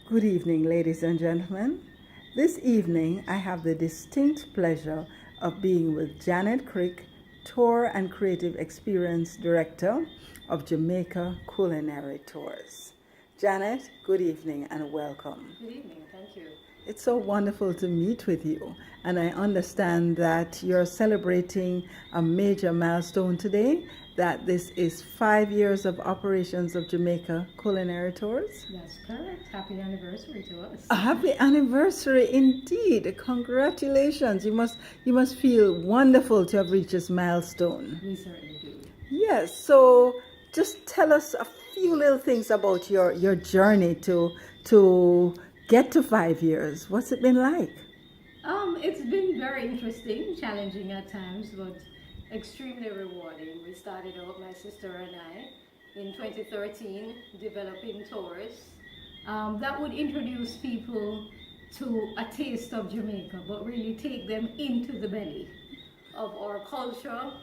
Good evening, ladies and gentlemen. This evening, I have the distinct pleasure of being with Janet Crick, Tour and Creative Experience Director of Jamaica Culinary Tours. Janet, good evening and welcome. Good evening, thank you. It's so wonderful to meet with you, and I understand that you're celebrating a major milestone today, that this is 5 years of operations of Jamaica Culinary Tours. That's correct. Happy anniversary to us. A happy anniversary indeed. Congratulations. You must feel wonderful to have reached this milestone. We certainly do. Yes, so just tell us a few little things about your journey to get to 5 years. What's it been like? It's been very interesting, challenging at times, but extremely rewarding. We started out, my sister and I, in 2013, developing tours that would introduce people to a taste of Jamaica, but really take them into the belly of our culture,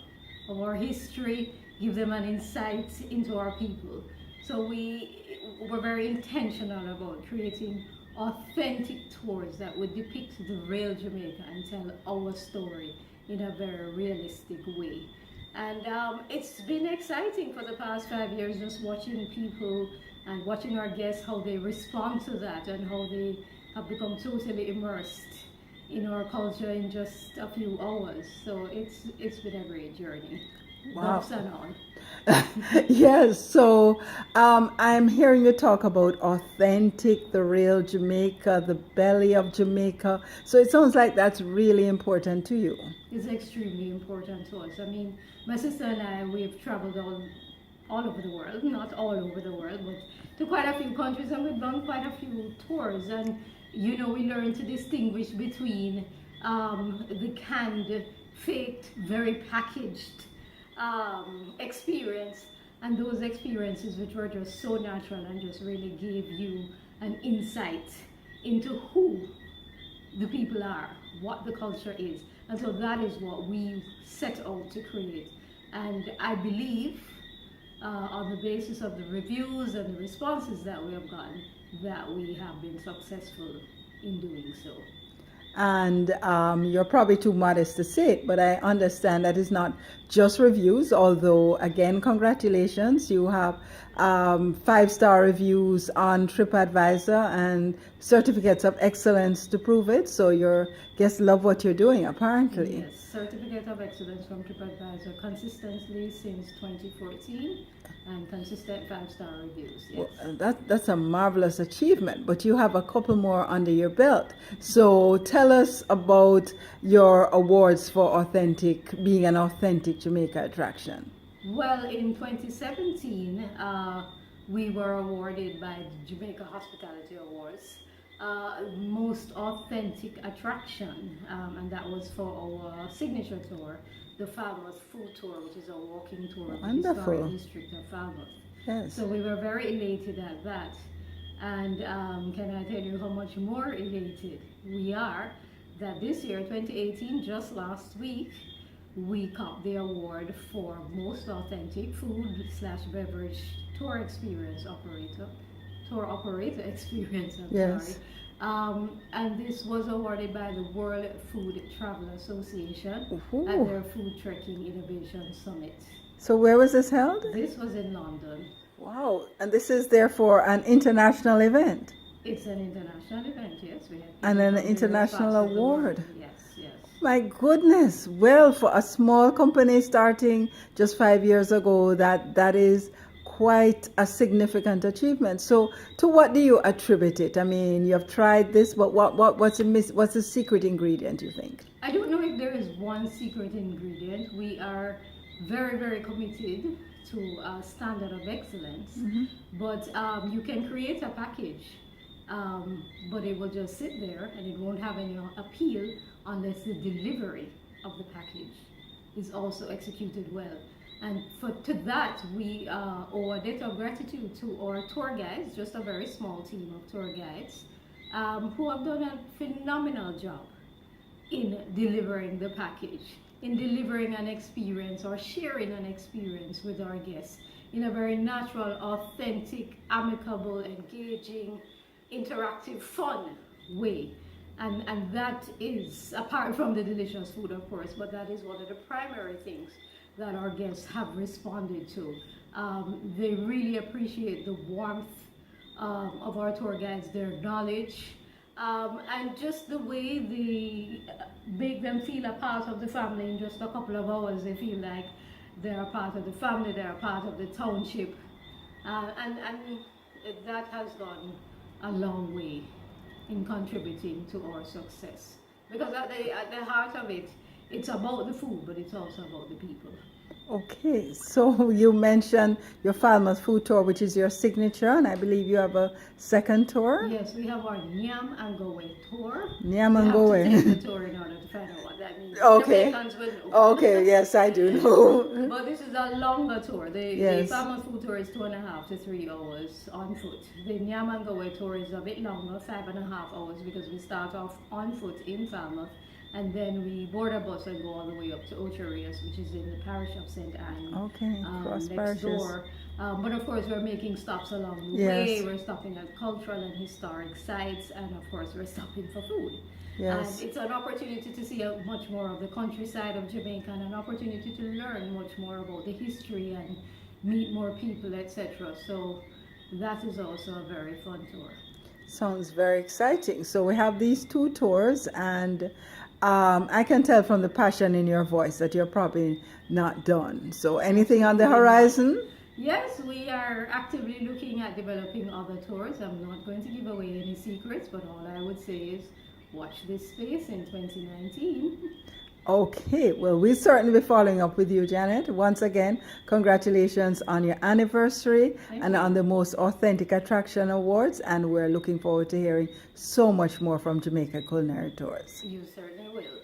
of our history, give them an insight into our people. So we were very intentional about creating authentic tours that would depict the real Jamaica and tell our story in a very realistic way. And it's been exciting for the past 5 years, just watching people and watching our guests, how they respond to that and how they have become totally immersed in our culture in just a few hours. So it's been a great journey. Wow. Ups and on. Yes, so I'm hearing you talk about authentic, the real Jamaica, the belly of Jamaica. So it sounds like that's really important to you. It's extremely important to us. I mean, my sister and I, we've traveled all over the world, not all over the world, but to quite a few countries, and we've done quite a few tours. And you know, we learned to distinguish between the canned, faked, very packaged experience and those experiences which were just so natural and just really gave you an insight into who the people are, what the culture is. And so that is what we set out to create. And I believe on the basis of the reviews and the responses that we have gotten, that we have been successful in doing so. And you're probably too modest to say it, but I understand that it's not just reviews, although, again, congratulations. You have 5-star reviews on TripAdvisor and certificates of excellence to prove it. So your guests love what you're doing, apparently. Yes, certificate of excellence from TripAdvisor consistently since 2014. And consistent 5-star reviews. Yes. Well, that's a marvelous achievement, but you have a couple more under your belt. So tell us about your awards for being an authentic Jamaica attraction. Well, in 2017, we were awarded by the Jamaica Hospitality Awards most authentic attraction, and that was for our signature tour, the Falmouth Food Tour, which is a walking tour of the historic district of Falmouth. Yes. So we were very elated at that. And can I tell you how much more elated we are that this year, 2018, just last week, we got the award for most authentic food/beverage tour operator experience, Yes. And this was awarded by the World Food Travel Association Ooh. at their Food Trekking Innovation Summit. So where was this held? This was in London. Wow, and this is therefore an international event. It's an international event, yes. We had And an international award. Yes, yes. My goodness. Well, for a small company starting just 5 years ago, that is quite a significant achievement. So to what do you attribute it? I mean, you've tried this, but what's the secret ingredient, you think? I don't know if there is one secret ingredient. We are very, very committed to a standard of excellence, but you can create a package, but it will just sit there and it won't have any appeal unless the delivery of the package is also executed well. And to that, we owe a debt of gratitude to our tour guides, just a very small team of tour guides, who have done a phenomenal job in delivering the package, in delivering an experience or sharing an experience with our guests in a very natural, authentic, amicable, engaging, interactive, fun way. And that is, apart from the delicious food, of course, but that is one of the primary things that our guests have responded to. They really appreciate the warmth of our tour guides, their knowledge, and just the way they make them feel a part of the family. In just a couple of hours, they feel like they're a part of the family, they're a part of the township, and that has gone a long way in contributing to our success. Because at the heart of it, it's about the food, but it's also about the people. Okay, so you mentioned your Falmouth food tour, which is your signature, and I believe you have a second tour. Yes, we have our Nyam and Gowe tour. Nyam and Gowe. You have to take the tour in order to find out what that means. Okay. Jamaicans will know. Okay, yes, I do know. But this is a longer tour. The Falmouth food tour is 2.5 to 3 hours on foot. The Nyam and Gowe tour is a bit longer, 5.5 hours, because we start off on foot in Falmouth, and then we board a bus and go all the way up to Ocherias, which is in the parish of St. Anne. Okay, cross next parishes. door. But of course, we're making stops along the way. We're stopping at cultural and historic sites, and of course, we're stopping for food. Yes. And it's an opportunity to see much more of the countryside of Jamaica, and an opportunity to learn much more about the history and meet more people, etc. So that is also a very fun tour. Sounds very exciting. So we have these two tours, and I can tell from the passion in your voice that you're probably not done. So anything on the horizon? Yes, we are actively looking at developing other tours. I'm not going to give away any secrets, but all I would say is watch this space in 2019. Okay, well, we'll certainly be following up with you, Janet. Once again, congratulations on your anniversary and on the Most Authentic Attraction Awards, and we're looking forward to hearing so much more from Jamaica Culinary Tours. You certainly will.